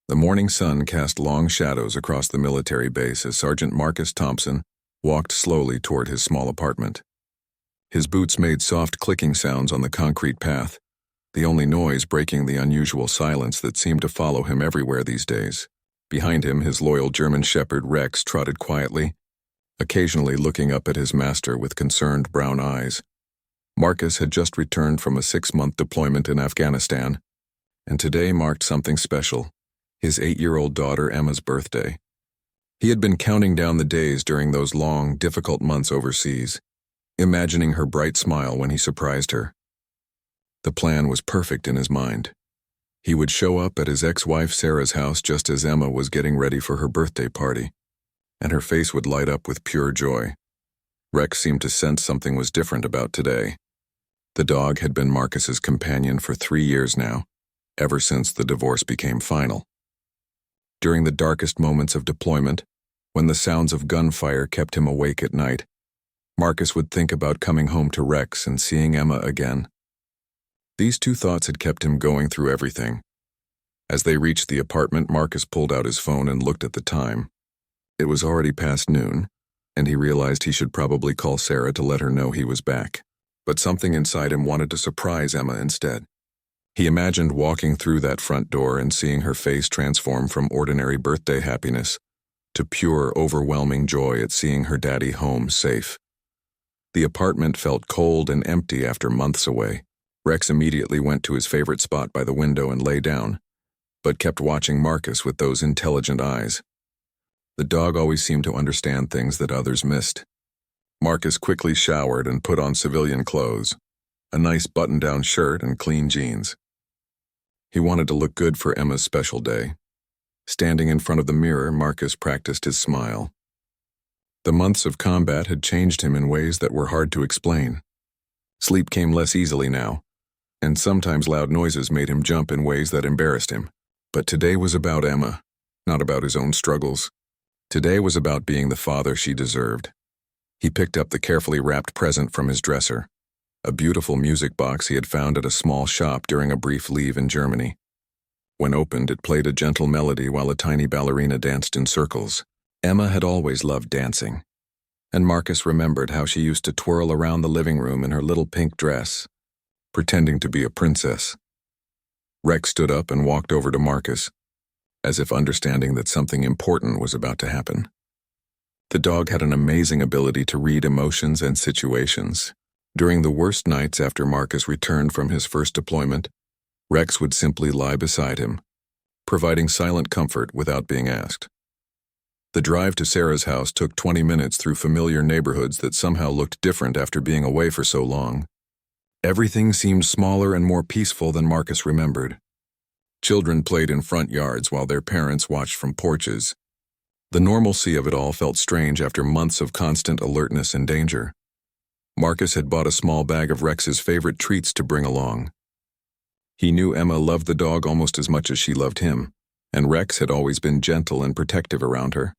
The morning sun cast long shadows across the military base as Sergeant Marcus Thompson walked slowly toward his small apartment. His boots made soft clicking sounds on the concrete path, the only noise breaking the unusual silence that seemed to follow him everywhere these days. Behind him, his loyal German shepherd Rex trotted quietly, occasionally looking up at his master with concerned brown eyes. Marcus had just returned from a 6-month deployment in Afghanistan, and today marked something special, his 8-year-old daughter Emma's birthday. He had been counting down the days during those long, difficult months overseas, imagining her bright smile when he surprised her. The plan was perfect in his mind. He would show up at his ex-wife Sarah's house just as Emma was getting ready for her birthday party, and her face would light up with pure joy. Rex seemed to sense something was different about today. The dog had been Marcus's companion for 3 years now, ever since the divorce became final. During the darkest moments of deployment, when the sounds of gunfire kept him awake at night, Marcus would think about coming home to Rex and seeing Emma again. These two thoughts had kept him going through everything. As they reached the apartment, Marcus pulled out his phone and looked at the time. It was already past noon, and he realized he should probably call Sarah to let her know he was back. But something inside him wanted to surprise Emma instead. He imagined walking through that front door and seeing her face transform from ordinary birthday happiness to pure, overwhelming joy at seeing her daddy home safe. The apartment felt cold and empty after months away. Rex immediately went to his favorite spot by the window and lay down, but kept watching Marcus with those intelligent eyes. The dog always seemed to understand things that others missed. Marcus quickly showered and put on civilian clothes, a nice button-down shirt and clean jeans. He wanted to look good for Emma's special day. Standing in front of the mirror, Marcus practiced his smile. The months of combat had changed him in ways that were hard to explain. Sleep came less easily now, and sometimes loud noises made him jump in ways that embarrassed him. But today was about Emma, not about his own struggles. Today was about being the father she deserved. He picked up the carefully wrapped present from his dresser, a beautiful music box he had found at a small shop during a brief leave in Germany. When opened, it played a gentle melody while a tiny ballerina danced in circles. Emma had always loved dancing, and Marcus remembered how she used to twirl around the living room in her little pink dress, pretending to be a princess. Rex stood up and walked over to Marcus, as if understanding that something important was about to happen. The dog had an amazing ability to read emotions and situations. During the worst nights after Marcus returned from his first deployment, Rex would simply lie beside him, providing silent comfort without being asked. The drive to Sarah's house took 20 minutes through familiar neighborhoods that somehow looked different after being away for so long. Everything seemed smaller and more peaceful than Marcus remembered. Children played in front yards while their parents watched from porches. The normalcy of it all felt strange after months of constant alertness and danger. Marcus had bought a small bag of Rex's favorite treats to bring along. He knew Emma loved the dog almost as much as she loved him, and Rex had always been gentle and protective around her.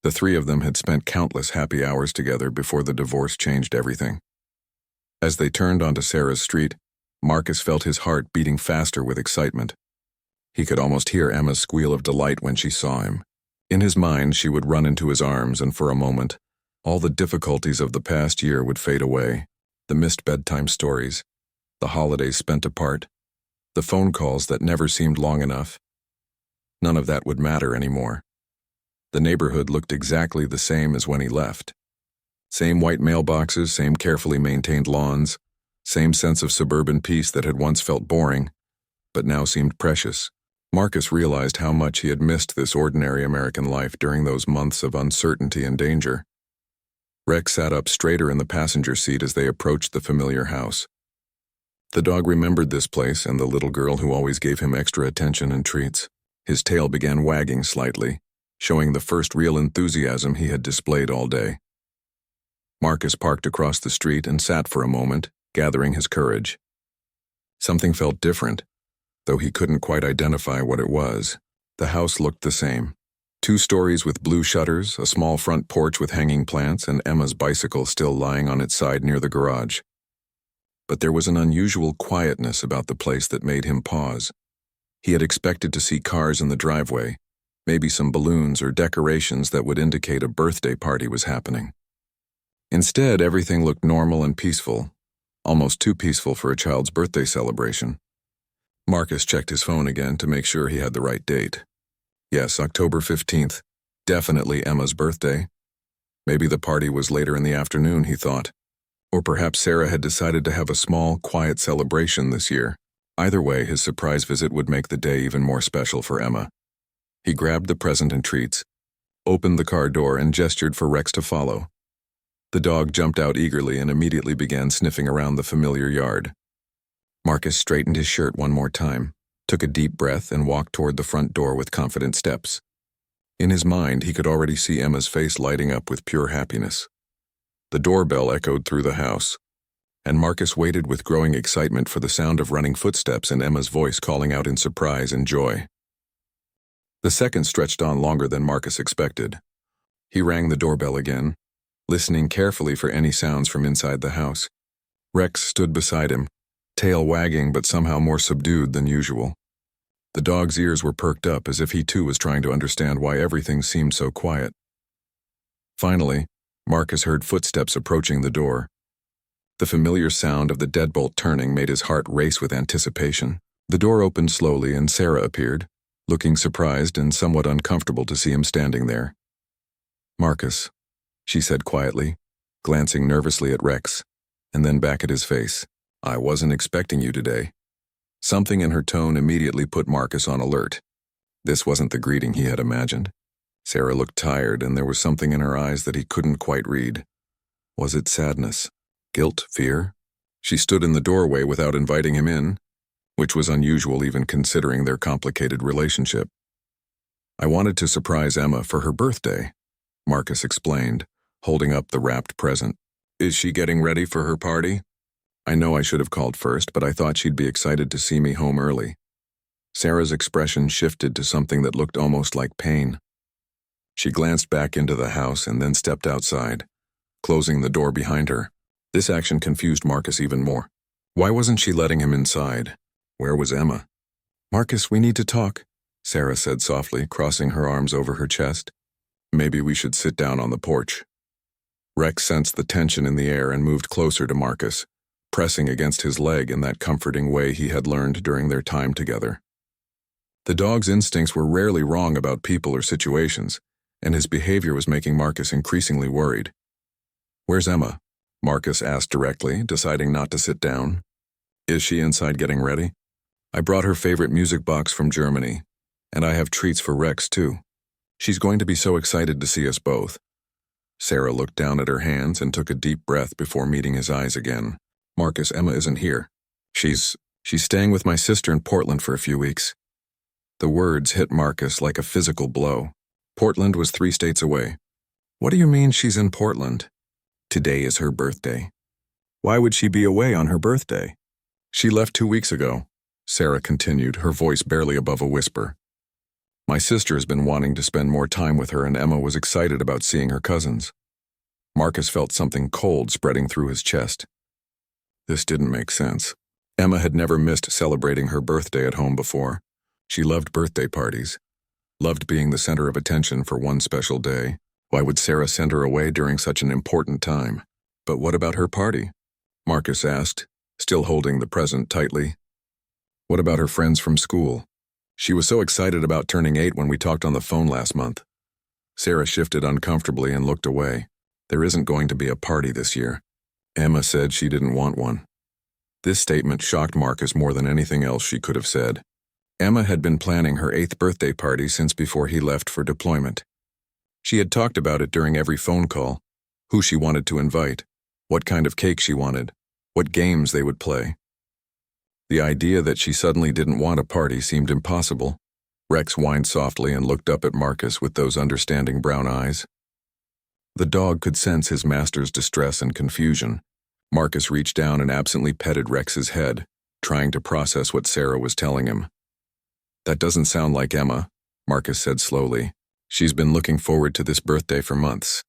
The three of them had spent countless happy hours together before the divorce changed everything. As they turned onto Sarah's street, Marcus felt his heart beating faster with excitement. He could almost hear Emma's squeal of delight when she saw him. In his mind, she would run into his arms, and for a moment, all the difficulties of the past year would fade away. The missed bedtime stories, the holidays spent apart, the phone calls that never seemed long enough. None of that would matter anymore. The neighborhood looked exactly the same as when he left. Same white mailboxes, same carefully maintained lawns, same sense of suburban peace that had once felt boring, but now seemed precious. Marcus realized how much he had missed this ordinary American life during those months of uncertainty and danger. Rex sat up straighter in the passenger seat as they approached the familiar house. The dog remembered this place and the little girl who always gave him extra attention and treats. His tail began wagging slightly, showing the first real enthusiasm he had displayed all day. Marcus parked across the street and sat for a moment, gathering his courage. Something felt different, though he couldn't quite identify what it was. The house looked the same. 2 stories with blue shutters, a small front porch with hanging plants, and Emma's bicycle still lying on its side near the garage. But there was an unusual quietness about the place that made him pause. He had expected to see cars in the driveway, maybe some balloons or decorations that would indicate a birthday party was happening. Instead, everything looked normal and peaceful, almost too peaceful for a child's birthday celebration. Marcus checked his phone again to make sure he had the right date. Yes, October 15th. Definitely Emma's birthday. Maybe the party was later in the afternoon, he thought. Or perhaps Sarah had decided to have a small, quiet celebration this year. Either way, his surprise visit would make the day even more special for Emma. He grabbed the present and treats, opened the car door, and gestured for Rex to follow. The dog jumped out eagerly and immediately began sniffing around the familiar yard. Marcus straightened his shirt one more time, took a deep breath, and walked toward the front door with confident steps. In his mind, he could already see Emma's face lighting up with pure happiness. The doorbell echoed through the house, and Marcus waited with growing excitement for the sound of running footsteps and Emma's voice calling out in surprise and joy. The seconds stretched on longer than Marcus expected. He rang the doorbell again, listening carefully for any sounds from inside the house. Rex stood beside him, tail wagging but somehow more subdued than usual. The dog's ears were perked up as if he too was trying to understand why everything seemed so quiet. Finally, Marcus heard footsteps approaching the door. The familiar sound of the deadbolt turning made his heart race with anticipation. The door opened slowly and Sarah appeared, looking surprised and somewhat uncomfortable to see him standing there. "Marcus," she said quietly, glancing nervously at Rex, and then back at his face. "I wasn't expecting you today." Something in her tone immediately put Marcus on alert. This wasn't the greeting he had imagined. Sarah looked tired, and there was something in her eyes that he couldn't quite read. Was it sadness? Guilt? Fear? She stood in the doorway without inviting him in, which was unusual even considering their complicated relationship. "I wanted to surprise Emma for her birthday," Marcus explained, holding up the wrapped present. "Is she getting ready for her party? I know I should have called first, but I thought she'd be excited to see me home early." Sarah's expression shifted to something that looked almost like pain. She glanced back into the house and then stepped outside, closing the door behind her. This action confused Marcus even more. Why wasn't she letting him inside? Where was Emma? "Marcus, we need to talk," Sarah said softly, crossing her arms over her chest. "Maybe we should sit down on the porch." Rex sensed the tension in the air and moved closer to Marcus, pressing against his leg in that comforting way he had learned during their time together. The dog's instincts were rarely wrong about people or situations, and his behavior was making Marcus increasingly worried. "Where's Emma?" Marcus asked directly, deciding not to sit down. "Is she inside getting ready? I brought her favorite music box from Germany, and I have treats for Rex too. She's going to be so excited to see us both." Sarah looked down at her hands and took a deep breath before meeting his eyes again. "Marcus, Emma isn't here. She's staying with my sister in Portland for a few weeks." The words hit Marcus like a physical blow. Portland was 3 states away. "What do you mean she's in Portland?" "Today is her birthday." "Why would she be away on her birthday?" "She left 2 weeks ago," Sarah continued, her voice barely above a whisper. "My sister has been wanting to spend more time with her, and Emma was excited about seeing her cousins." Marcus felt something cold spreading through his chest. This didn't make sense. Emma had never missed celebrating her birthday at home before. She loved birthday parties, loved being the center of attention for one special day. Why would Sarah send her away during such an important time? "But what about her party?" Marcus asked, still holding the present tightly. "What about her friends from school? She was so excited about turning 8 when we talked on the phone last month." Sarah shifted uncomfortably and looked away. "There isn't going to be a party this year. Emma said she didn't want one." This statement shocked Marcus more than anything else she could have said. Emma had been planning her 8th birthday party since before he left for deployment. She had talked about it during every phone call, who she wanted to invite, what kind of cake she wanted, what games they would play. The idea that she suddenly didn't want a party seemed impossible. Rex whined softly and looked up at Marcus with those understanding brown eyes. The dog could sense his master's distress and confusion. Marcus reached down and absently petted Rex's head, trying to process what Sarah was telling him. "That doesn't sound like Emma," Marcus said slowly. "She's been looking forward to this birthday for months."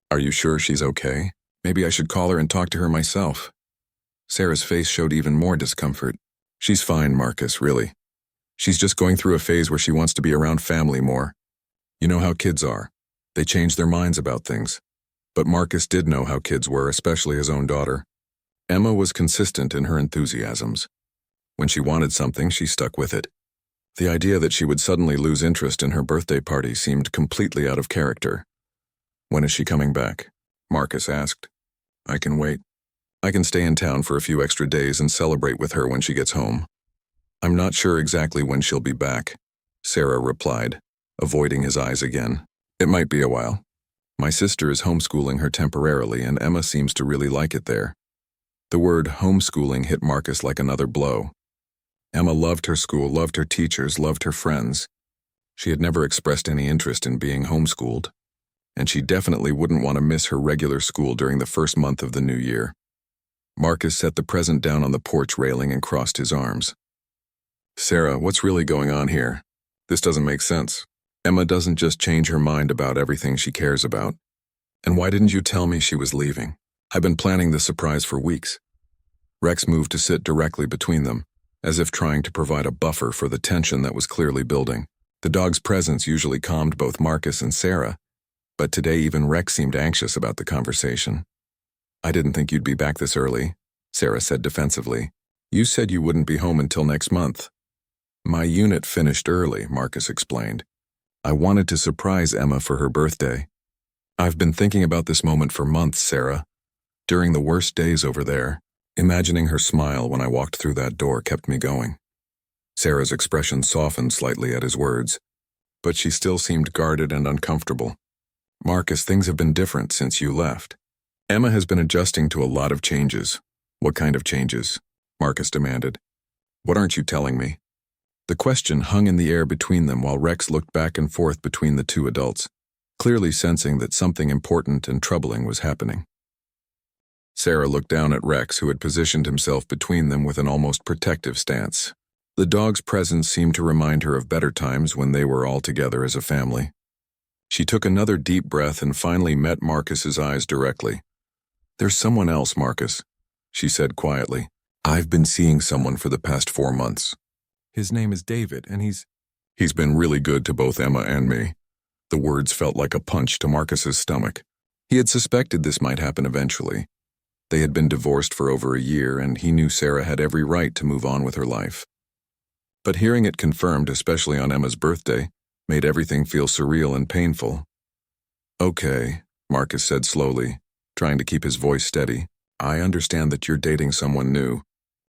"Are you sure she's okay? Maybe I should call her and talk to her myself." Sarah's face showed even more discomfort. "She's fine, Marcus, really. She's just going through a phase where she wants to be around family more. You know how kids are. They change their minds about things. But Marcus did know how kids were, especially his own daughter. Emma was consistent in her enthusiasms. When she wanted something, she stuck with it. The idea that she would suddenly lose interest in her birthday party seemed completely out of character. "When is she coming back?" Marcus asked. "I can wait. I can stay in town for a few extra days and celebrate with her when she gets home." "I'm not sure exactly when she'll be back," Sarah replied, avoiding his eyes again. "It might be a while. My sister is homeschooling her temporarily, and Emma seems to really like it there." The word homeschooling hit Marcus like another blow. Emma loved her school, loved her teachers, loved her friends. She had never expressed any interest in being homeschooled, and she definitely wouldn't want to miss her regular school during the first month of the new year. Marcus set the present down on the porch railing and crossed his arms. "Sarah, what's really going on here? This doesn't make sense. Emma doesn't just change her mind about everything she cares about. And why didn't you tell me she was leaving? I've been planning this surprise for weeks." Rex moved to sit directly between them, as if trying to provide a buffer for the tension that was clearly building. The dog's presence usually calmed both Marcus and Sarah, but today even Rex seemed anxious about the conversation. "I didn't think you'd be back this early," Sarah said defensively. "You said you wouldn't be home until next month." "My unit finished early," Marcus explained. "I wanted to surprise Emma for her birthday. I've been thinking about this moment for months, Sarah. During the worst days over there, imagining her smile when I walked through that door kept me going." Sarah's expression softened slightly at his words, but she still seemed guarded and uncomfortable. "Marcus, things have been different since you left. Emma has been adjusting to a lot of changes." "What kind of changes?" Marcus demanded. "What aren't you telling me?" The question hung in the air between them while Rex looked back and forth between the two adults, clearly sensing that something important and troubling was happening. Sarah looked down at Rex, who had positioned himself between them with an almost protective stance. The dog's presence seemed to remind her of better times when they were all together as a family. She took another deep breath and finally met Marcus's eyes directly. "There's someone else, Marcus," she said quietly. "I've been seeing someone for the past 4 months. His name is David, and he's been really good to both Emma and me." The words felt like a punch to Marcus's stomach. He had suspected this might happen eventually. They had been divorced for over a year, and he knew Sarah had every right to move on with her life. But hearing it confirmed, especially on Emma's birthday, made everything feel surreal and painful. "Okay," Marcus said slowly, trying to keep his voice steady. "I understand that you're dating someone new.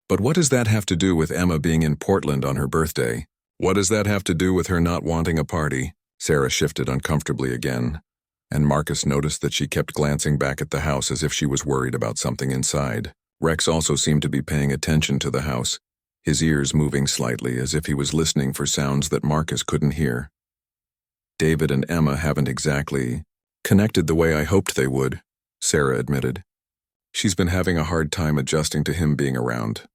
But what does that have to do with Emma being in Portland on her birthday? What does that have to do with her not wanting a party?" Sarah shifted uncomfortably again, and Marcus noticed that she kept glancing back at the house as if she was worried about something inside. Rex also seemed to be paying attention to the house, his ears moving slightly as if he was listening for sounds that Marcus couldn't hear. "David and Emma haven't exactly connected the way I hoped they would," Sarah admitted. "She's been having a hard time adjusting to him being around.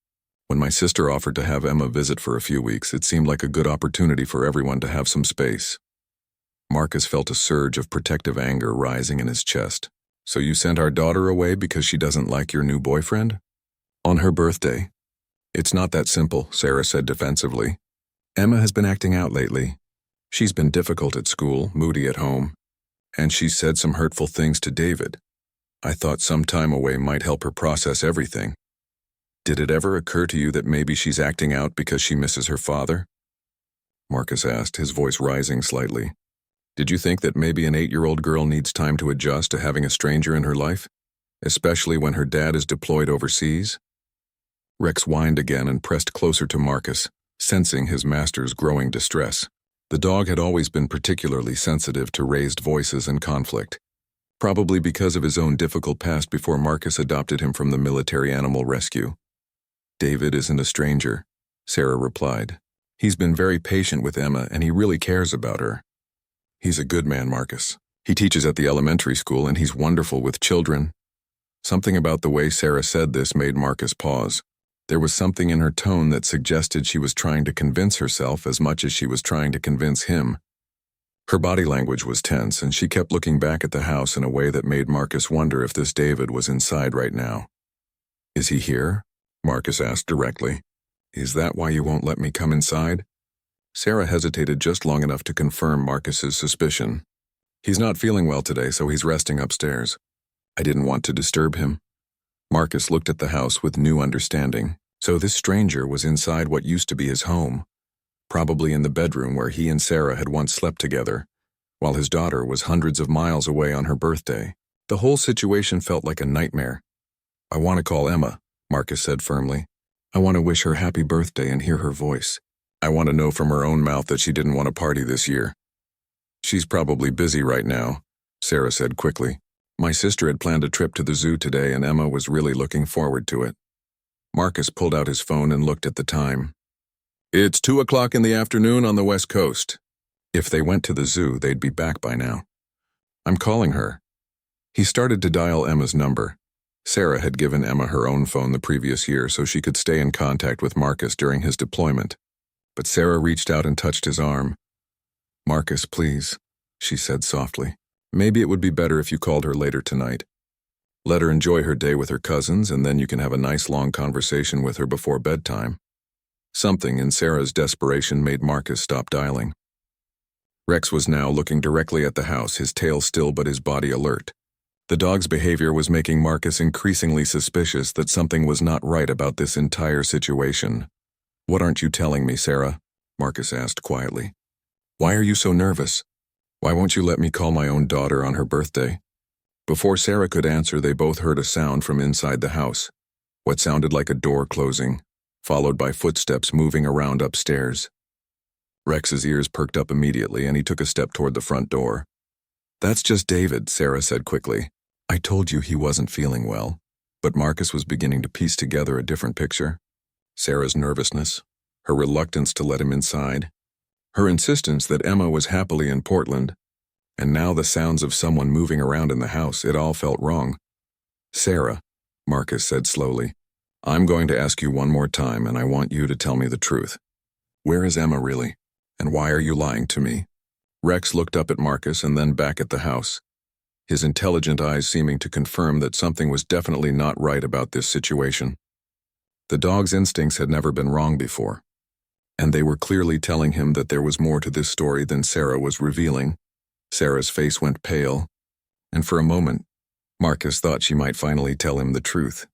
When my sister offered to have Emma visit for a few weeks, it seemed like a good opportunity for everyone to have some space." Marcus felt a surge of protective anger rising in his chest. "So you sent our daughter away because she doesn't like your new boyfriend? On her birthday?" "It's not that simple," Sarah said defensively. "Emma has been acting out lately. She's been difficult at school, moody at home, and she's said some hurtful things to David. I thought some time away might help her process everything." "Did it ever occur to you that maybe she's acting out because she misses her father?" Marcus asked, his voice rising slightly. "Did you think that maybe an 8-year-old girl needs time to adjust to having a stranger in her life, especially when her dad is deployed overseas?" Rex whined again and pressed closer to Marcus, sensing his master's growing distress. The dog had always been particularly sensitive to raised voices and conflict, probably because of his own difficult past before Marcus adopted him from the military animal rescue. "David isn't a stranger," Sarah replied. "He's been very patient with Emma, and he really cares about her. He's a good man, Marcus. He teaches at the elementary school, and he's wonderful with children." Something about the way Sarah said this made Marcus pause. There was something in her tone that suggested she was trying to convince herself as much as she was trying to convince him. Her body language was tense, and she kept looking back at the house in a way that made Marcus wonder if this David was inside right now. "Is he here?" Marcus asked directly. "Is that why you won't let me come inside?" Sarah hesitated just long enough to confirm Marcus's suspicion. He's not feeling well today, so he's resting upstairs. I didn't want to disturb him. Marcus looked at the house with new understanding. So this stranger was inside what used to be his home, probably in the bedroom where he and Sarah had once slept together, while his daughter was hundreds of miles away on her birthday. The whole situation felt like a nightmare. I want to call Emma, Marcus said firmly. I want to wish her happy birthday and hear her voice. I want to know from her own mouth that she didn't want to party this year. She's probably busy right now, Sarah said quickly. My sister had planned a trip to the zoo today and Emma was really looking forward to it. Marcus pulled out his phone and looked at the time. It's 2 o'clock in the afternoon on the West Coast. If they went to the zoo, they'd be back by now. I'm calling her. He started to dial Emma's number. Sarah had given Emma her own phone the previous year so she could stay in contact with Marcus during his deployment. But Sarah reached out and touched his arm. Marcus, please, she said softly. Maybe it would be better if you called her later tonight. Let her enjoy her day with her cousins, and then you can have a nice long conversation with her before bedtime. Something in Sarah's desperation made Marcus stop dialing. Rex was now looking directly at the house, his tail still but his body alert. The dog's behavior was making Marcus increasingly suspicious that something was not right about this entire situation. What aren't you telling me, Sarah? Marcus asked quietly. Why are you so nervous? Why won't you let me call my own daughter on her birthday? Before Sarah could answer, they both heard a sound from inside the house. What sounded like a door closing, followed by footsteps moving around upstairs. Rex's ears perked up immediately and he took a step toward the front door. That's just David, Sarah said quickly. I told you he wasn't feeling well. But Marcus was beginning to piece together a different picture. Sarah's nervousness, her reluctance to let him inside, her insistence that Emma was happily in Portland, and now the sounds of someone moving around in the house, it all felt wrong. Sarah, Marcus said slowly, I'm going to ask you one more time and I want you to tell me the truth. Where is Emma really? And why are you lying to me? Rex looked up at Marcus and then back at the house, his intelligent eyes seeming to confirm that something was definitely not right about this situation. The dog's instincts had never been wrong before, and they were clearly telling him that there was more to this story than Sarah was revealing. Sarah's face went pale, and for a moment, Marcus thought she might finally tell him the truth.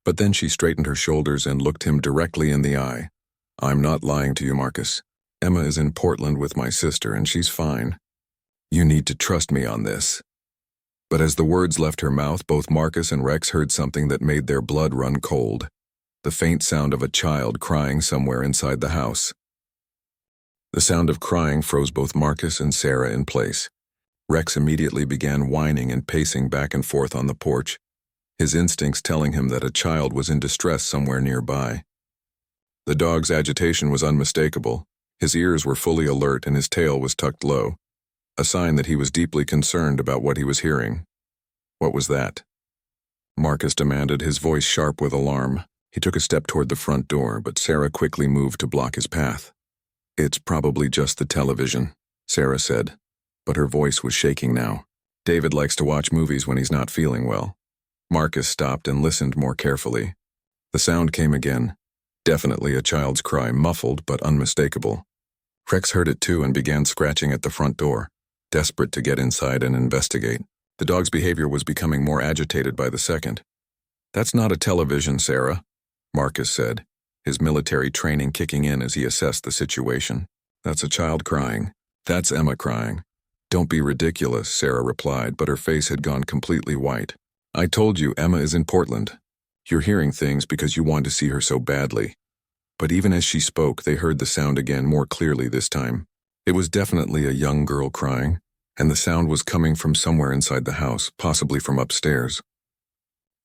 But then she straightened her shoulders and looked him directly in the eye. I'm not lying to you, Marcus. Emma is in Portland with my sister and she's fine. You need to trust me on this. But as the words left her mouth, both Marcus and Rex heard something that made their blood run cold. The faint sound of a child crying somewhere inside the house. The sound of crying froze both Marcus and Sarah in place. Rex immediately began whining and pacing back and forth on the porch, his instincts telling him that a child was in distress somewhere nearby. The dog's agitation was unmistakable. His ears were fully alert and his tail was tucked low, a sign that he was deeply concerned about what he was hearing. What was that? Marcus demanded, his voice sharp with alarm. He took a step toward the front door, but Sarah quickly moved to block his path. It's probably just the television, Sarah said, but her voice was shaking now. David likes to watch movies when he's not feeling well. Marcus stopped and listened more carefully. The sound came again. Definitely a child's cry, muffled but unmistakable. Rex heard it too and began scratching at the front door, desperate to get inside and investigate. The dog's behavior was becoming more agitated by the second. That's not a television, Sarah, Marcus said, his military training kicking in as he assessed the situation. That's a child crying. That's Emma crying. Don't be ridiculous, Sarah replied, but her face had gone completely white. I told you Emma is in Portland. You're hearing things because you want to see her so badly. But even as she spoke, they heard the sound again more clearly this time. It was definitely a young girl crying, and the sound was coming from somewhere inside the house, possibly from upstairs.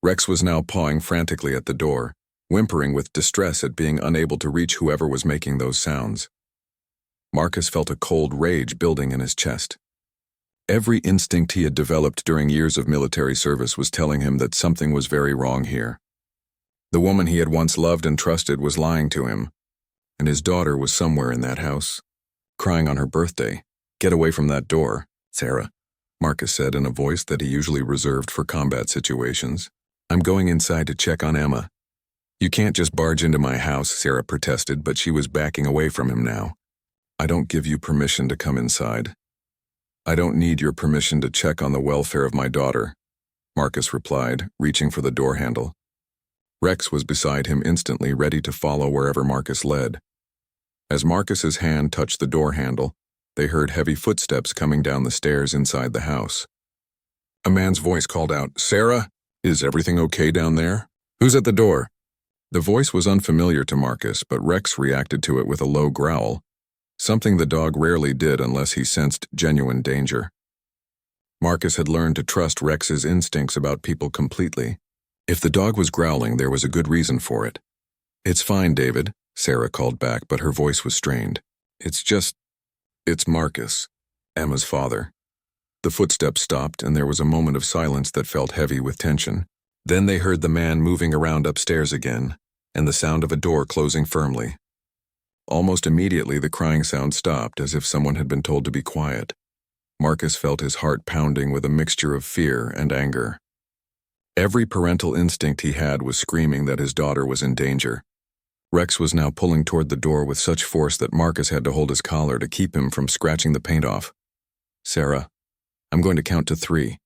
Rex was now pawing frantically at the door, whimpering with distress at being unable to reach whoever was making those sounds. Marcus felt a cold rage building in his chest. Every instinct he had developed during years of military service was telling him that something was very wrong here. The woman he had once loved and trusted was lying to him, and his daughter was somewhere in that house, crying on her birthday. Get away from that door, Sarah, Marcus said in a voice that he usually reserved for combat situations. I'm going inside to check on Emma. You can't just barge into my house, Sarah protested, but she was backing away from him now. I don't give you permission to come inside. I don't need your permission to check on the welfare of my daughter, Marcus replied, reaching for the door handle. Rex was beside him instantly, ready to follow wherever Marcus led. As Marcus's hand touched the door handle, they heard heavy footsteps coming down the stairs inside the house. A man's voice called out, "Sarah, is everything okay down there? Who's at the door?" The voice was unfamiliar to Marcus, but Rex reacted to it with a low growl, something the dog rarely did unless he sensed genuine danger. Marcus had learned to trust Rex's instincts about people completely. If the dog was growling, there was a good reason for it. "It's fine, David," Sarah called back, but her voice was strained. It's Marcus, Emma's father." The footsteps stopped, and there was a moment of silence that felt heavy with tension. Then they heard the man moving around upstairs again, and the sound of a door closing firmly. Almost immediately, the crying sound stopped, as if someone had been told to be quiet. Marcus felt his heart pounding with a mixture of fear and anger. Every parental instinct he had was screaming that his daughter was in danger. Rex was now pulling toward the door with such force that Marcus had to hold his collar to keep him from scratching the paint off. "Sarah, I'm going to count to 3,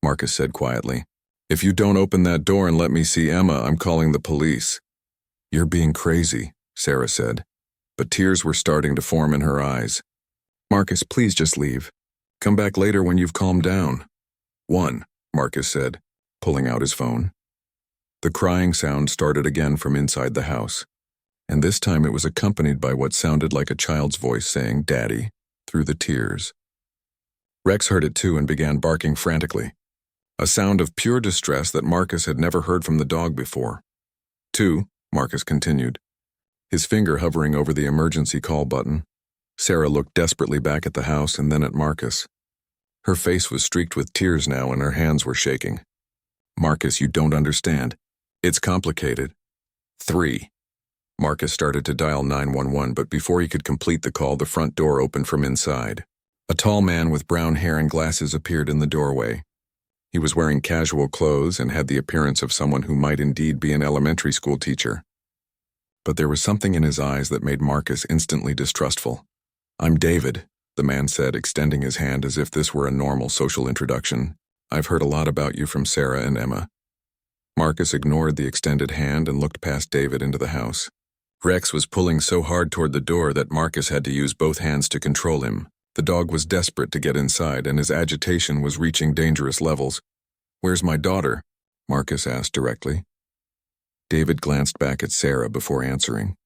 Marcus said quietly. "If you don't open that door and let me see Emma, I'm calling the police." "You're being crazy," Sarah said, but tears were starting to form in her eyes. "Marcus, please just leave. Come back later when you've calmed down." "1," Marcus said, pulling out his phone. The crying sound started again from inside the house, and this time it was accompanied by what sounded like a child's voice saying, "Daddy," through the tears. Rex heard it too and began barking frantically, a sound of pure distress that Marcus had never heard from the dog before. 2, Marcus continued, his finger hovering over the emergency call button. Sarah looked desperately back at the house and then at Marcus. Her face was streaked with tears now and her hands were shaking. "Marcus, you don't understand. It's complicated." 3. Marcus started to dial 911, but before he could complete the call, the front door opened from inside. A tall man with brown hair and glasses appeared in the doorway. He was wearing casual clothes and had the appearance of someone who might indeed be an elementary school teacher. But there was something in his eyes that made Marcus instantly distrustful. "I'm David," the man said, extending his hand as if this were a normal social introduction. "I've heard a lot about you from Sarah and Emma." Marcus ignored the extended hand and looked past David into the house. Rex was pulling so hard toward the door that Marcus had to use both hands to control him. The dog was desperate to get inside, and his agitation was reaching dangerous levels. "Where's my daughter?" Marcus asked directly. David glanced back at Sarah before answering.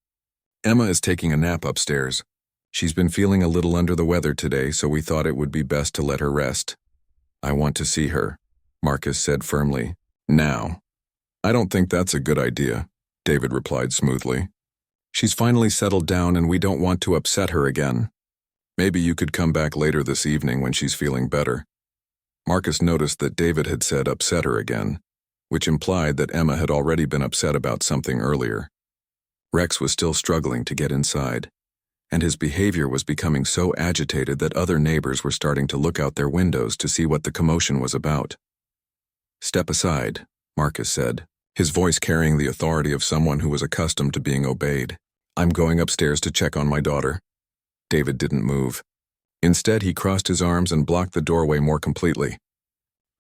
"Emma is taking a nap upstairs. She's been feeling a little under the weather today, so we thought it would be best to let her rest." "I want to see her," Marcus said firmly. "Now." "I don't think that's a good idea," David replied smoothly. "She's finally settled down and we don't want to upset her again. Maybe you could come back later this evening when she's feeling better." Marcus noticed that David had said upset her again, which implied that Emma had already been upset about something earlier. Rex was still struggling to get inside, and his behavior was becoming so agitated that other neighbors were starting to look out their windows to see what the commotion was about. "Step aside," Marcus said, his voice carrying the authority of someone who was accustomed to being obeyed. "I'm going upstairs to check on my daughter." David didn't move. Instead, he crossed his arms and blocked the doorway more completely.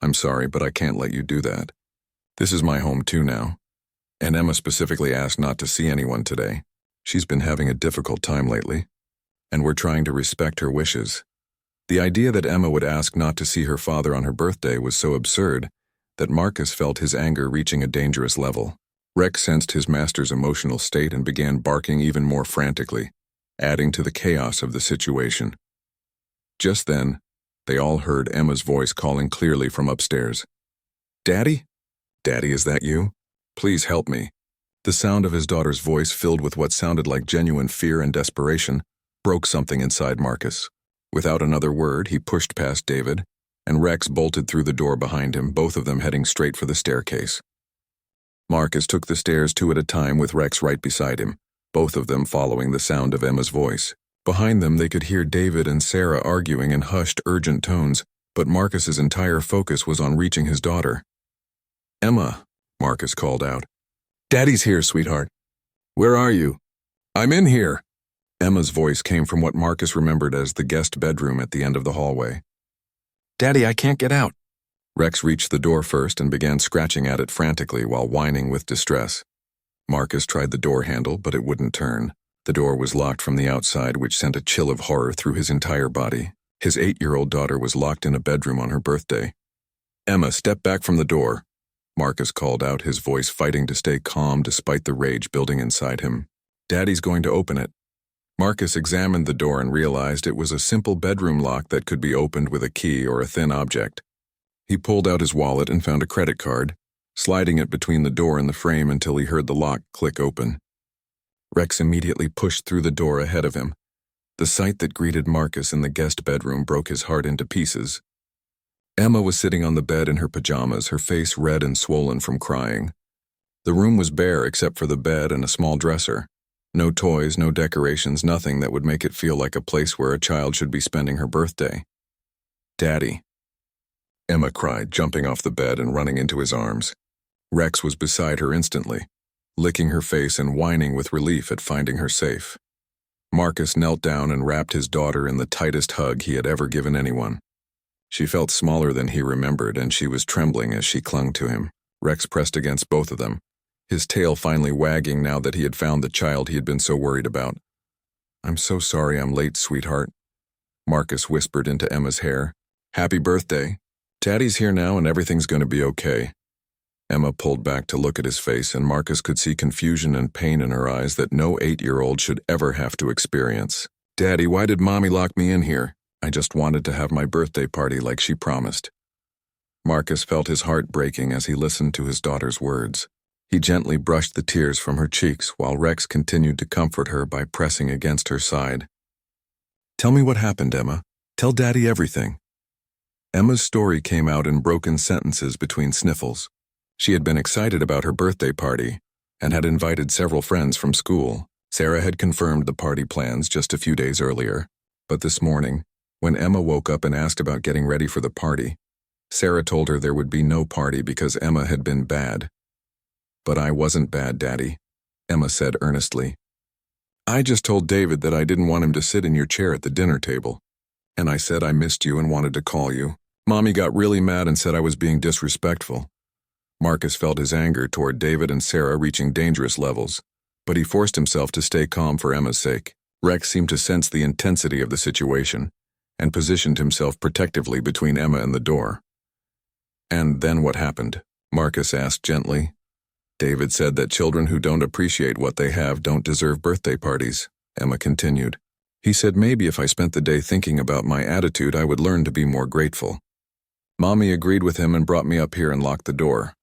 "I'm sorry, but I can't let you do that. This is my home too now. And Emma specifically asked not to see anyone today. She's been having a difficult time lately, and we're trying to respect her wishes." The idea that Emma would ask not to see her father on her birthday was so absurd that Marcus felt his anger reaching a dangerous level. Rex sensed his master's emotional state and began barking even more frantically, adding to the chaos of the situation. Just then, they all heard Emma's voice calling clearly from upstairs. "Daddy? Daddy, is that you? Please help me." The sound of his daughter's voice, filled with what sounded like genuine fear and desperation, broke something inside Marcus. Without another word, he pushed past David, and Rex bolted through the door behind him, both of them heading straight for the staircase. Marcus took the stairs 2 at a time with Rex right beside him, both of them following the sound of Emma's voice. Behind them, they could hear David and Sarah arguing in hushed, urgent tones, but Marcus's entire focus was on reaching his daughter. "Emma," Marcus called out. "Daddy's here, sweetheart." "Where are you?" "I'm in here." Emma's voice came from what Marcus remembered as the guest bedroom at the end of the hallway. "Daddy, I can't get out." Rex reached the door first and began scratching at it frantically while whining with distress. Marcus tried the door handle, but it wouldn't turn. The door was locked from the outside, which sent a chill of horror through his entire body. His 8-year-old daughter was locked in a bedroom on her birthday. "Emma, step back from the door," Marcus called out, his voice fighting to stay calm despite the rage building inside him. "Daddy's going to open it." Marcus examined the door and realized it was a simple bedroom lock that could be opened with a key or a thin object. He pulled out his wallet and found a credit card, sliding it between the door and the frame until he heard the lock click open. Rex immediately pushed through the door ahead of him. The sight that greeted Marcus in the guest bedroom broke his heart into pieces. Emma was sitting on the bed in her pajamas, her face red and swollen from crying. The room was bare except for the bed and a small dresser. No toys, no decorations, nothing that would make it feel like a place where a child should be spending her birthday. "Daddy," Emma cried, jumping off the bed and running into his arms. Rex was beside her instantly, licking her face and whining with relief at finding her safe. Marcus knelt down and wrapped his daughter in the tightest hug he had ever given anyone. She felt smaller than he remembered, and she was trembling as she clung to him. Rex pressed against both of them, his tail finally wagging now that he had found the child he had been so worried about. "I'm so sorry I'm late, sweetheart," Marcus whispered into Emma's hair. "Happy birthday. Daddy's here now and everything's going to be okay." Emma pulled back to look at his face, and Marcus could see confusion and pain in her eyes that no 8-year-old should ever have to experience. "Daddy, why did Mommy lock me in here? I just wanted to have my birthday party like she promised." Marcus felt his heart breaking as he listened to his daughter's words. He gently brushed the tears from her cheeks while Rex continued to comfort her by pressing against her side. "Tell me what happened, Emma. Tell Daddy everything." Emma's story came out in broken sentences between sniffles. She had been excited about her birthday party and had invited several friends from school. Sarah had confirmed the party plans just a few days earlier, but this morning, when Emma woke up and asked about getting ready for the party, Sarah told her there would be no party because Emma had been bad. "But I wasn't bad, Daddy," Emma said earnestly. "I just told David that I didn't want him to sit in your chair at the dinner table. And I said I missed you and wanted to call you. Mommy got really mad and said I was being disrespectful." Marcus felt his anger toward David and Sarah reaching dangerous levels, but he forced himself to stay calm for Emma's sake. Rex seemed to sense the intensity of the situation and positioned himself protectively between Emma and the door. "And then what happened?" Marcus asked gently. "David said that children who don't appreciate what they have don't deserve birthday parties," Emma continued. "He said maybe if I spent the day thinking about my attitude, I would learn to be more grateful." Mommy agreed with him and brought me up here and locked the door.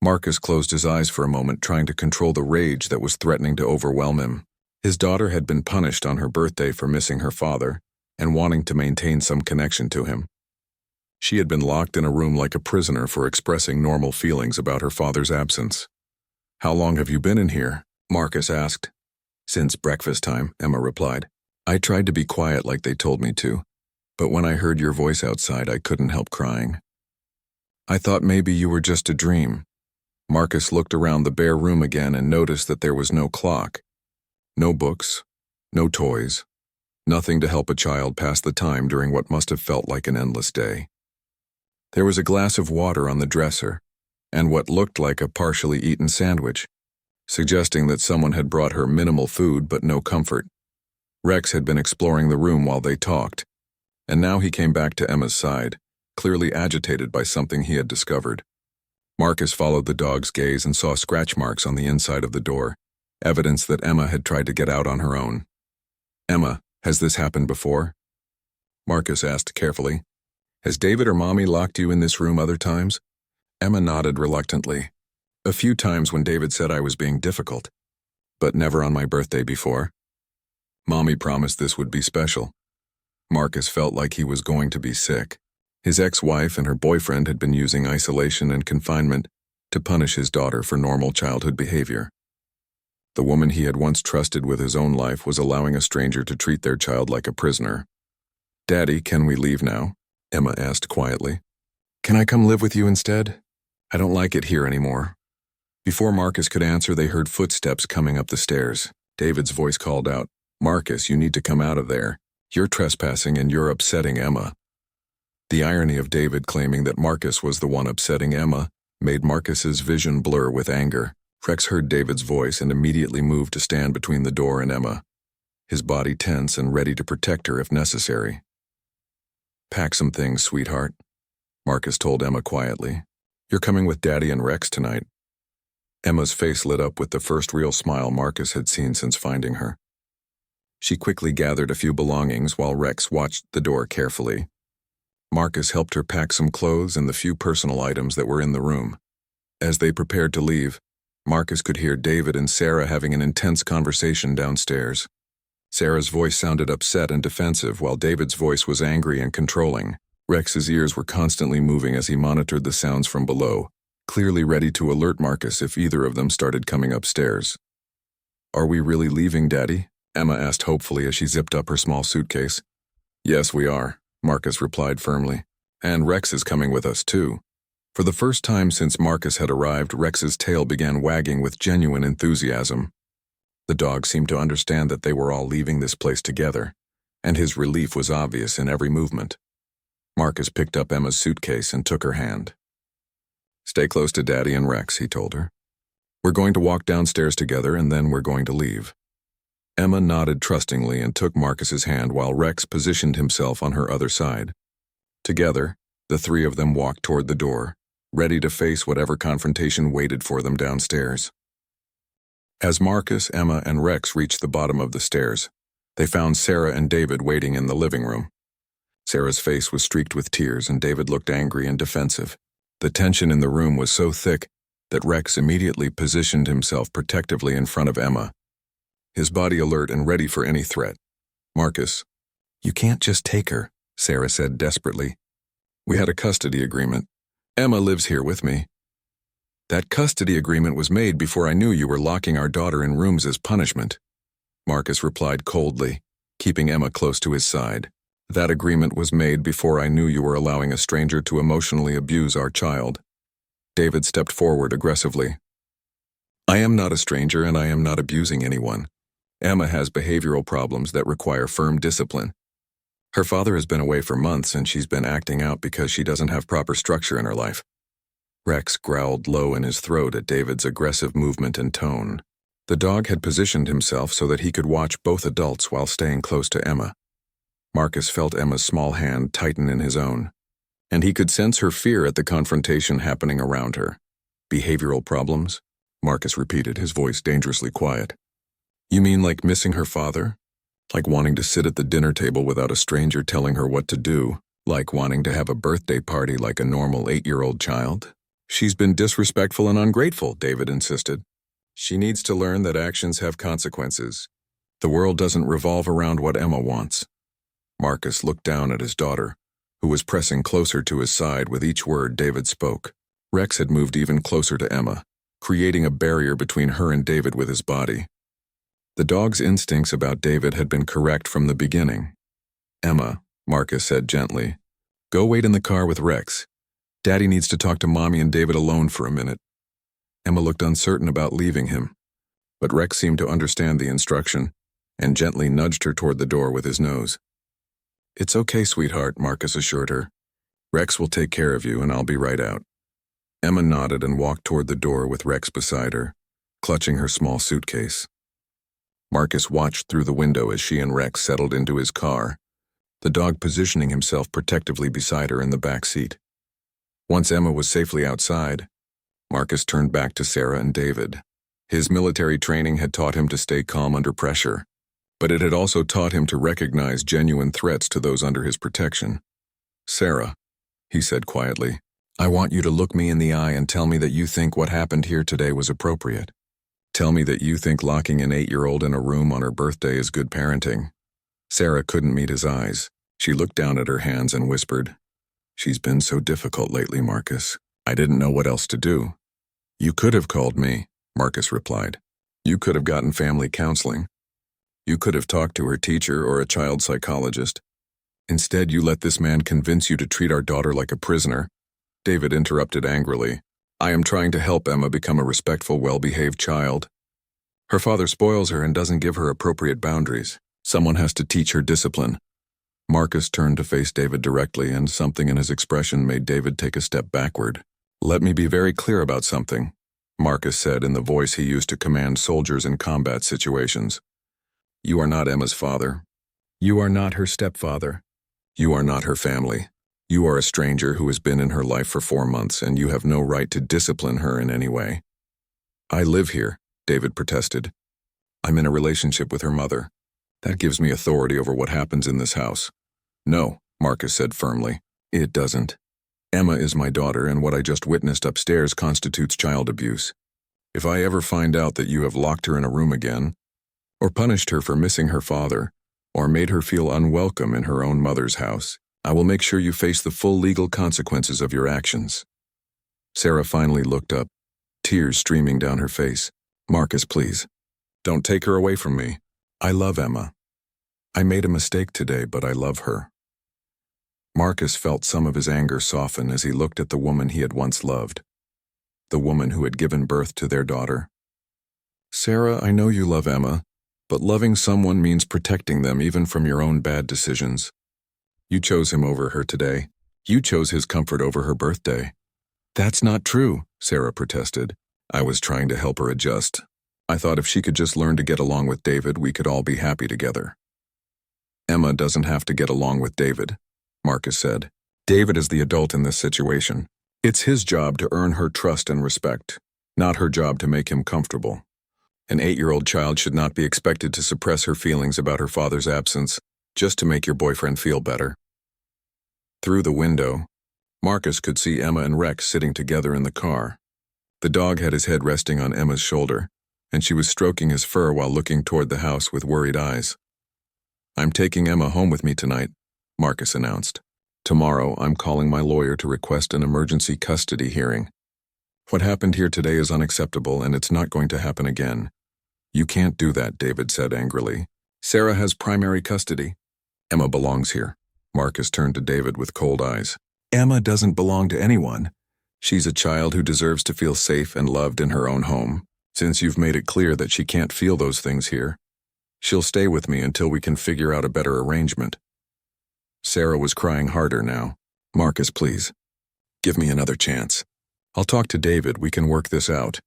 Marcus closed his eyes for a moment, trying to control the rage that was threatening to overwhelm him. His daughter had been punished on her birthday for missing her father and wanting to maintain some connection to him. She had been locked in a room like a prisoner for expressing normal feelings about her father's absence. "How long have you been in here?" Marcus asked. "Since breakfast time," Emma replied. "I tried to be quiet like they told me to, but when I heard your voice outside, I couldn't help crying. I thought maybe you were just a dream." Marcus looked around the bare room again and noticed that there was no clock, no books, no toys, nothing to help a child pass the time during what must have felt like an endless day. There was a glass of water on the dresser, and what looked like a partially eaten sandwich, suggesting that someone had brought her minimal food but no comfort. Rex had been exploring the room while they talked, and now he came back to Emma's side, clearly agitated by something he had discovered. Marcus followed the dog's gaze and saw scratch marks on the inside of the door, evidence that Emma had tried to get out on her own. "Emma, has this happened before?" Marcus asked carefully. "Has David or Mommy locked you in this room other times?" Emma nodded reluctantly. "A few times when David said I was being difficult, but never on my birthday before. Mommy promised this would be special." Marcus felt like he was going to be sick. His ex-wife and her boyfriend had been using isolation and confinement to punish his daughter for normal childhood behavior. The woman he had once trusted with his own life was allowing a stranger to treat their child like a prisoner. "Daddy, can we leave now?" Emma asked quietly. "Can I come live with you instead? I don't like it here anymore." Before Marcus could answer, they heard footsteps coming up the stairs. David's voice called out, "Marcus, you need to come out of there. You're trespassing and you're upsetting Emma." The irony of David claiming that Marcus was the one upsetting Emma made Marcus's vision blur with anger. Rex heard David's voice and immediately moved to stand between the door and Emma, his body tense and ready to protect her if necessary. "Pack some things, sweetheart," Marcus told Emma quietly. "You're coming with Daddy and Rex tonight." Emma's face lit up with the first real smile Marcus had seen since finding her. She quickly gathered a few belongings while Rex watched the door carefully. Marcus helped her pack some clothes and the few personal items that were in the room. As they prepared to leave, Marcus could hear David and Sarah having an intense conversation downstairs. Sarah's voice sounded upset and defensive, while David's voice was angry and controlling. Rex's ears were constantly moving as he monitored the sounds from below, clearly ready to alert Marcus if either of them started coming upstairs. "Are we really leaving, Daddy?" Emma asked hopefully as she zipped up her small suitcase. "Yes, we are," Marcus replied firmly. "And Rex is coming with us, too." For the first time since Marcus had arrived, Rex's tail began wagging with genuine enthusiasm. The dog seemed to understand that they were all leaving this place together, and his relief was obvious in every movement. Marcus picked up Emma's suitcase and took her hand. "Stay close to Daddy and Rex," he told her. "We're going to walk downstairs together and then we're going to leave." Emma nodded trustingly and took Marcus's hand while Rex positioned himself on her other side. Together, the three of them walked toward the door, ready to face whatever confrontation waited for them downstairs. As Marcus, Emma, and Rex reached the bottom of the stairs, they found Sarah and David waiting in the living room. Sarah's face was streaked with tears and David looked angry and defensive. The tension in the room was so thick that Rex immediately positioned himself protectively in front of Emma, his body alert and ready for any threat. "Marcus, you can't just take her," Sarah said desperately. "We had a custody agreement. Emma lives here with me." "That custody agreement was made before I knew you were locking our daughter in rooms as punishment," Marcus replied coldly, keeping Emma close to his side. "That agreement was made before I knew you were allowing a stranger to emotionally abuse our child." David stepped forward aggressively. "I am not a stranger and I am not abusing anyone. Emma has behavioral problems that require firm discipline. Her father has been away for months and she's been acting out because she doesn't have proper structure in her life." Rex growled low in his throat at David's aggressive movement and tone. The dog had positioned himself so that he could watch both adults while staying close to Emma. Marcus felt Emma's small hand tighten in his own, and he could sense her fear at the confrontation happening around her. "Behavioral problems?" Marcus repeated, his voice dangerously quiet. "You mean like missing her father? Like wanting to sit at the dinner table without a stranger telling her what to do? Like wanting to have a birthday party like a normal 8-year-old child?" "She's been disrespectful and ungrateful," David insisted. "She needs to learn that actions have consequences. The world doesn't revolve around what Emma wants." Marcus looked down at his daughter, who was pressing closer to his side with each word David spoke. Rex had moved even closer to Emma, creating a barrier between her and David with his body. The dog's instincts about David had been correct from the beginning. "Emma," Marcus said gently, "go wait in the car with Rex. Daddy needs to talk to Mommy and David alone for a minute." Emma looked uncertain about leaving him, but Rex seemed to understand the instruction and gently nudged her toward the door with his nose. "It's okay, sweetheart," Marcus assured her. "Rex will take care of you and I'll be right out." Emma nodded and walked toward the door with Rex beside her, clutching her small suitcase. Marcus watched through the window as she and Rex settled into his car, the dog positioning himself protectively beside her in the back seat. Once Emma was safely outside, Marcus turned back to Sarah and David. His military training had taught him to stay calm under pressure, but it had also taught him to recognize genuine threats to those under his protection. "Sarah," he said quietly, "I want you to look me in the eye and tell me that you think what happened here today was appropriate. Tell me that you think locking an 8-year-old in a room on her birthday is good parenting." Sarah couldn't meet his eyes. She looked down at her hands and whispered, "She's been so difficult lately, Marcus. I didn't know what else to do." "You could have called me," Marcus replied. "You could have gotten family counseling. You could have talked to her teacher or a child psychologist. Instead, you let this man convince you to treat our daughter like a prisoner." David interrupted angrily. "I am trying to help Emma become a respectful, well-behaved child. Her father spoils her and doesn't give her appropriate boundaries. Someone has to teach her discipline. Marcus turned to face David directly, and something in his expression made David take a step backward. "Let me be very clear about something," Marcus said in the voice he used to command soldiers in combat situations. "You are not Emma's father. You are not her stepfather. You are not her family. You are a stranger who has been in her life for 4 months, and you have no right to discipline her in any way." "I live here," David protested. "I'm in a relationship with her mother. That gives me authority over what happens in this house." "No," Marcus said firmly. "It doesn't. Emma is my daughter, and what I just witnessed upstairs constitutes child abuse. If I ever find out that you have locked her in a room again, or punished her for missing her father, or made her feel unwelcome in her own mother's house, I will make sure you face the full legal consequences of your actions." Sarah finally looked up, tears streaming down her face. "Marcus, please. Don't take her away from me. I love Emma. I made a mistake today, but I love her." Marcus felt some of his anger soften as he looked at the woman he had once loved, the woman who had given birth to their daughter. "Sarah, I know you love Emma, but loving someone means protecting them even from your own bad decisions. You chose him over her today. You chose his comfort over her birthday." "That's not true," Sarah protested. "I was trying to help her adjust. I thought if she could just learn to get along with David, we could all be happy together." "Emma doesn't have to get along with David," Marcus said. "David is the adult in this situation. It's his job to earn her trust and respect, not her job to make him comfortable. An 8-year-old child should not be expected to suppress her feelings about her father's absence just to make your boyfriend feel better." Through the window, Marcus could see Emma and Rex sitting together in the car. The dog had his head resting on Emma's shoulder, and she was stroking his fur while looking toward the house with worried eyes. "I'm taking Emma home with me tonight," Marcus announced. "Tomorrow, I'm calling my lawyer to request an emergency custody hearing. What happened here today is unacceptable, and it's not going to happen again." "You can't do that," David said angrily. "Sarah has primary custody. Emma belongs here." Marcus turned to David with cold eyes. "Emma doesn't belong to anyone. She's a child who deserves to feel safe and loved in her own home. Since you've made it clear that she can't feel those things here, she'll stay with me until we can figure out a better arrangement." Sarah was crying harder now. "Marcus, please. Give me another chance. I'll talk to David. We can work this out."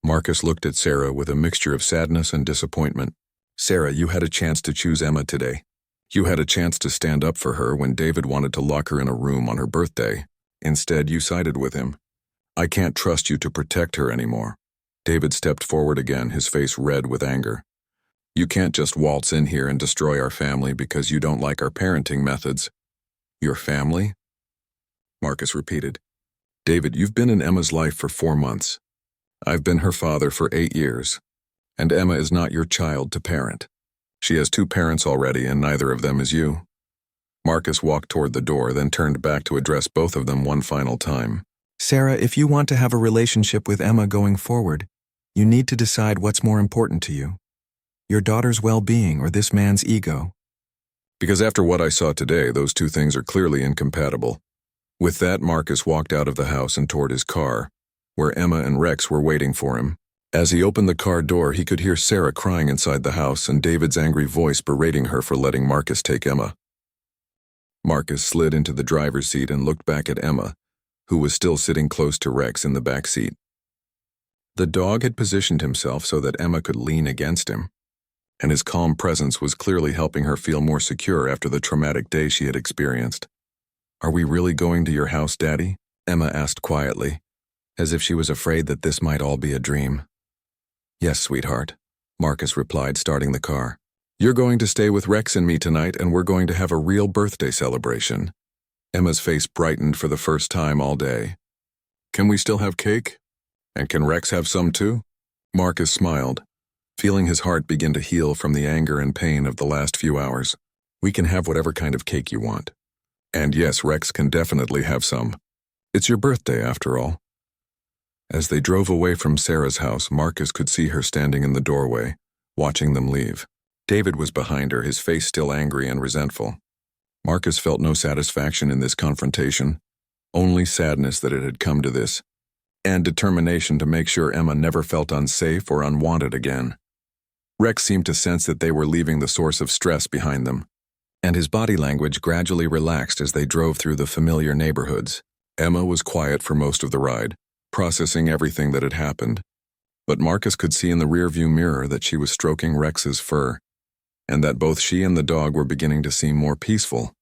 Marcus looked at Sarah with a mixture of sadness and disappointment. "Sarah, you had a chance to choose Emma today. You had a chance to stand up for her when David wanted to lock her in a room on her birthday. Instead, you sided with him. I can't trust you to protect her anymore." David stepped forward again, his face red with anger. "You can't just waltz in here and destroy our family because you don't like our parenting methods." "Your family?" Marcus repeated. "David, you've been in Emma's life for 4 months. I've been her father for 8 years. And Emma is not your child to parent. She has 2 parents already, and neither of them is you." Marcus walked toward the door, then turned back to address both of them one final time. "Sarah, if you want to have a relationship with Emma going forward, you need to decide what's more important to you. Your daughter's well-being or this man's ego." "Because after what I saw today, those 2 things are clearly incompatible." With that, Marcus walked out of the house and toward his car, where Emma and Rex were waiting for him. As he opened the car door, he could hear Sarah crying inside the house and David's angry voice berating her for letting Marcus take Emma. Marcus slid into the driver's seat and looked back at Emma, who was still sitting close to Rex in the back seat. The dog had positioned himself so that Emma could lean against him, and his calm presence was clearly helping her feel more secure after the traumatic day she had experienced. "Are we really going to your house, Daddy?" Emma asked quietly, as if she was afraid that this might all be a dream. "Yes, sweetheart," Marcus replied, starting the car. "You're going to stay with Rex and me tonight, and we're going to have a real birthday celebration." Emma's face brightened for the first time all day. "Can we still have cake? And can Rex have some too?" Marcus smiled, feeling his heart begin to heal from the anger and pain of the last few hours. "We can have whatever kind of cake you want. And yes, Rex can definitely have some. It's your birthday, after all." As they drove away from Sarah's house, Marcus could see her standing in the doorway, watching them leave. David was behind her, his face still angry and resentful. Marcus felt no satisfaction in this confrontation, only sadness that it had come to this, and determination to make sure Emma never felt unsafe or unwanted again. Rex seemed to sense that they were leaving the source of stress behind them, and his body language gradually relaxed as they drove through the familiar neighborhoods. Emma was quiet for most of the ride, processing everything that had happened. But Marcus could see in the rearview mirror that she was stroking Rex's fur, and that both she and the dog were beginning to seem more peaceful.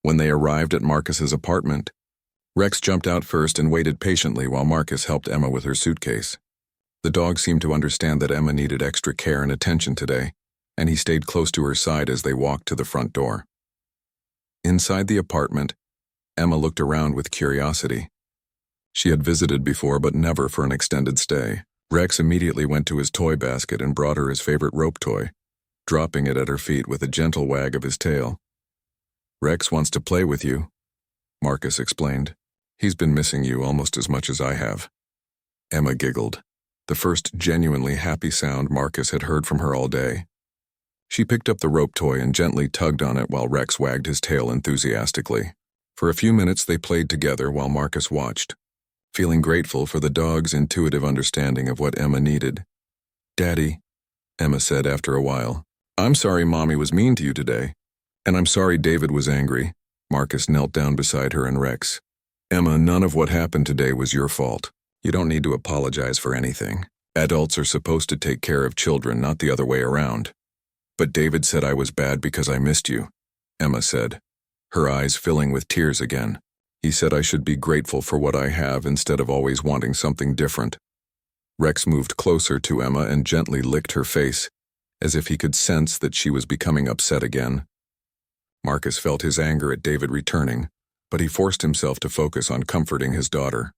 When they arrived at Marcus's apartment, Rex jumped out first and waited patiently while Marcus helped Emma with her suitcase. The dog seemed to understand that Emma needed extra care and attention today, and he stayed close to her side as they walked to the front door. Inside the apartment, Emma looked around with curiosity. She had visited before, but never for an extended stay. Rex immediately went to his toy basket and brought her his favorite rope toy, dropping it at her feet with a gentle wag of his tail. "Rex wants to play with you," Marcus explained. "He's been missing you almost as much as I have." Emma giggled, the first genuinely happy sound Marcus had heard from her all day. She picked up the rope toy and gently tugged on it while Rex wagged his tail enthusiastically. For a few minutes they played together while Marcus watched, feeling grateful for the dog's intuitive understanding of what Emma needed. "Daddy," Emma said after a while, "I'm sorry Mommy was mean to you today. And I'm sorry David was angry." Marcus knelt down beside her and Rex. "Emma, none of what happened today was your fault. You don't need to apologize for anything. Adults are supposed to take care of children, not the other way around." "But David said I was bad because I missed you," Emma said, her eyes filling with tears again. "He said I should be grateful for what I have instead of always wanting something different." Rex moved closer to Emma and gently licked her face, as if he could sense that she was becoming upset again. Marcus felt his anger at David returning, but he forced himself to focus on comforting his daughter.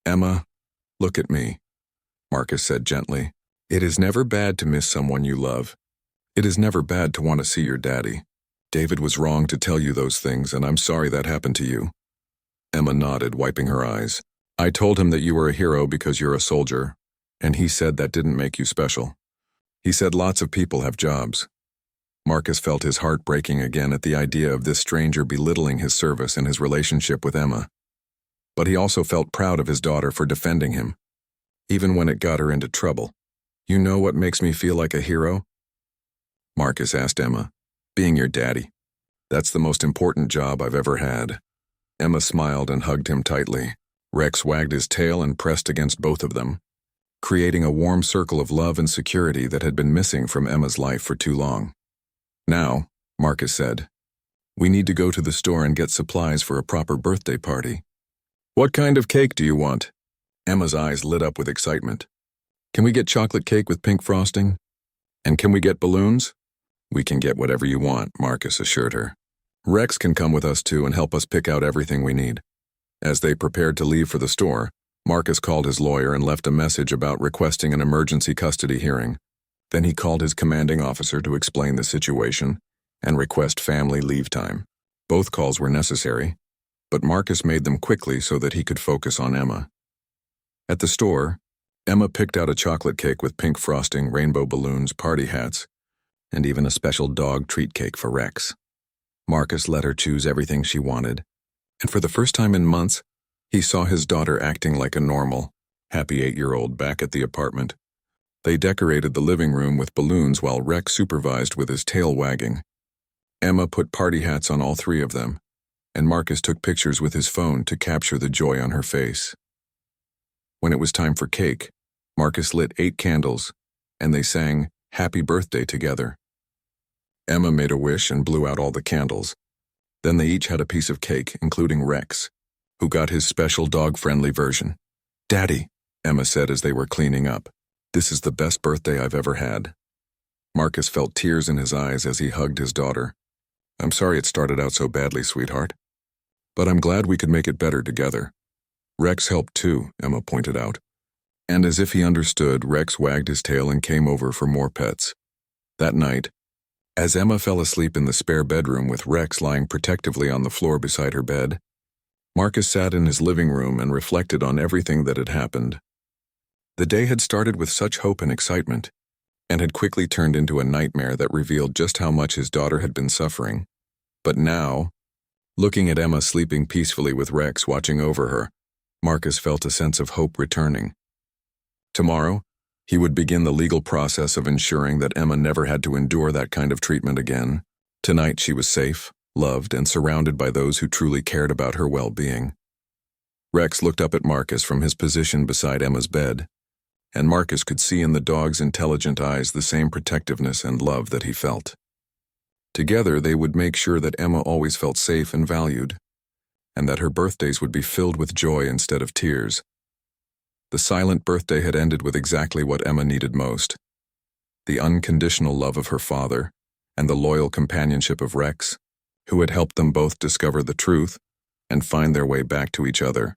"Emma, look at me," Marcus said gently. "It is never bad to miss someone you love. It is never bad to want to see your daddy. David was wrong to tell you those things, and I'm sorry that happened to you." Emma nodded, wiping her eyes. "I told him that you were a hero because you're a soldier, and he said that didn't make you special. He said lots of people have jobs." Marcus felt his heart breaking again at the idea of this stranger belittling his service and his relationship with Emma. But he also felt proud of his daughter for defending him, even when it got her into trouble. "You know what makes me feel like a hero?" Marcus asked Emma. "Being your daddy. That's the most important job I've ever had." Emma smiled and hugged him tightly. Rex wagged his tail and pressed against both of them, creating a warm circle of love and security that had been missing from Emma's life for too long. "Now," Marcus said, "we need to go to the store and get supplies for a proper birthday party." "What kind of cake do you want?" Emma's eyes lit up with excitement. "Can we get chocolate cake with pink frosting? And can we get balloons?" "We can get whatever you want," Marcus assured her. "Rex can come with us too and help us pick out everything we need." As they prepared to leave for the store, Marcus called his lawyer and left a message about requesting an emergency custody hearing. Then he called his commanding officer to explain the situation and request family leave time. Both calls were necessary, but Marcus made them quickly so that he could focus on Emma. At the store, Emma picked out a chocolate cake with pink frosting, rainbow balloons, party hats, and even a special dog treat cake for Rex. Marcus let her choose everything she wanted, and for the first time in months, he saw his daughter acting like a normal, happy 8-year-old back at the apartment. They decorated the living room with balloons while Rex supervised with his tail wagging. Emma put party hats on all 3 of them, and Marcus took pictures with his phone to capture the joy on her face. When it was time for cake, Marcus lit 8 candles, and they sang "Happy Birthday" together. Emma made a wish and blew out all the candles. Then they each had a piece of cake, including Rex, who got his special dog-friendly version. "Daddy," Emma said as they were cleaning up, "this is the best birthday I've ever had." Marcus felt tears in his eyes as he hugged his daughter. "I'm sorry it started out so badly, sweetheart. But I'm glad we could make it better together." "Rex helped too," Emma pointed out. And as if he understood, Rex wagged his tail and came over for more pets. That night, as Emma fell asleep in the spare bedroom with Rex lying protectively on the floor beside her bed, Marcus sat in his living room and reflected on everything that had happened. The day had started with such hope and excitement, and had quickly turned into a nightmare that revealed just how much his daughter had been suffering. But now, looking at Emma sleeping peacefully with Rex watching over her, Marcus felt a sense of hope returning. Tomorrow, He would begin the legal process of ensuring that Emma never had to endure that kind of treatment again. Tonight she was safe, loved, and surrounded by those who truly cared about her well-being. Rex looked up at Marcus from his position beside Emma's bed, and Marcus could see in the dog's intelligent eyes the same protectiveness and love that he felt. Together they would make sure that Emma always felt safe and valued, and that her birthdays would be filled with joy instead of tears. The silent birthday had ended with exactly what Emma needed most: the unconditional love of her father and the loyal companionship of Rex, who had helped them both discover the truth and find their way back to each other.